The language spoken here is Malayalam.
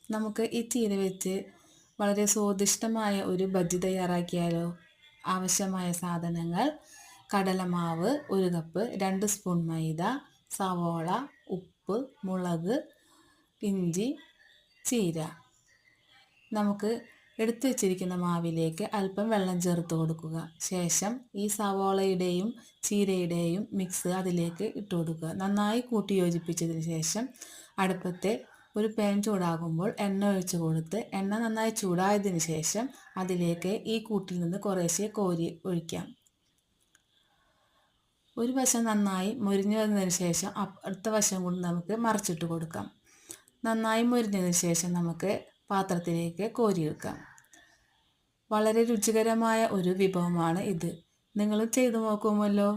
നമുക്ക് ഈ ചീര വെച്ച് വളരെ സ്വാദിഷ്ടമായ ഒരു ബജ്ജി തയ്യാറാക്കിയാലോ? ആവശ്യമായ സാധനങ്ങൾ: കടലമാവ് 1 കപ്പ്, 2 സ്പൂൺ മൈദ, സവോള, ഉപ്പ്, മുളക്, ഇഞ്ചി, ചീര. നമുക്ക് എടുത്തു വച്ചിരിക്കുന്ന മാവിലേക്ക് അല്പം വെള്ളം ചേർത്ത് കൊടുക്കുക. ശേഷം ഈ സവോളയുടെയും ചീരയുടെയും മിക്സ് അതിലേക്ക് ഇട്ട് കൊടുക്കുക. നന്നായി കൂട്ടി യോജിപ്പിച്ചതിന് ശേഷം അടുപ്പത്തെ ഒരു പാൻ ചൂടാകുമ്പോൾ എണ്ണ ഒഴിച്ച് കൊടുത്ത് എണ്ണ നന്നായി ചൂടായതിനു ശേഷം അതിലേക്ക് ഈ കൂട്ടിൽ നിന്ന് കുറേശ്ശെ കോരി ഒഴിക്കാം. ഒരു വശം നന്നായി മൊരിഞ്ഞു വന്നതിന് ശേഷം അടുത്ത വശം കൂടി നമുക്ക് മറിച്ചിട്ട് കൊടുക്കാം. നന്നായി മൊരിഞ്ഞതിന് ശേഷം നമുക്ക് പാത്രത്തിലേക്ക് കോരിയെടുക്കാം. വളരെ രുചികരമായ ഒരു വിഭവമാണ് ഇത്. നിങ്ങൾ ചെയ്തു നോക്കുമല്ലോ.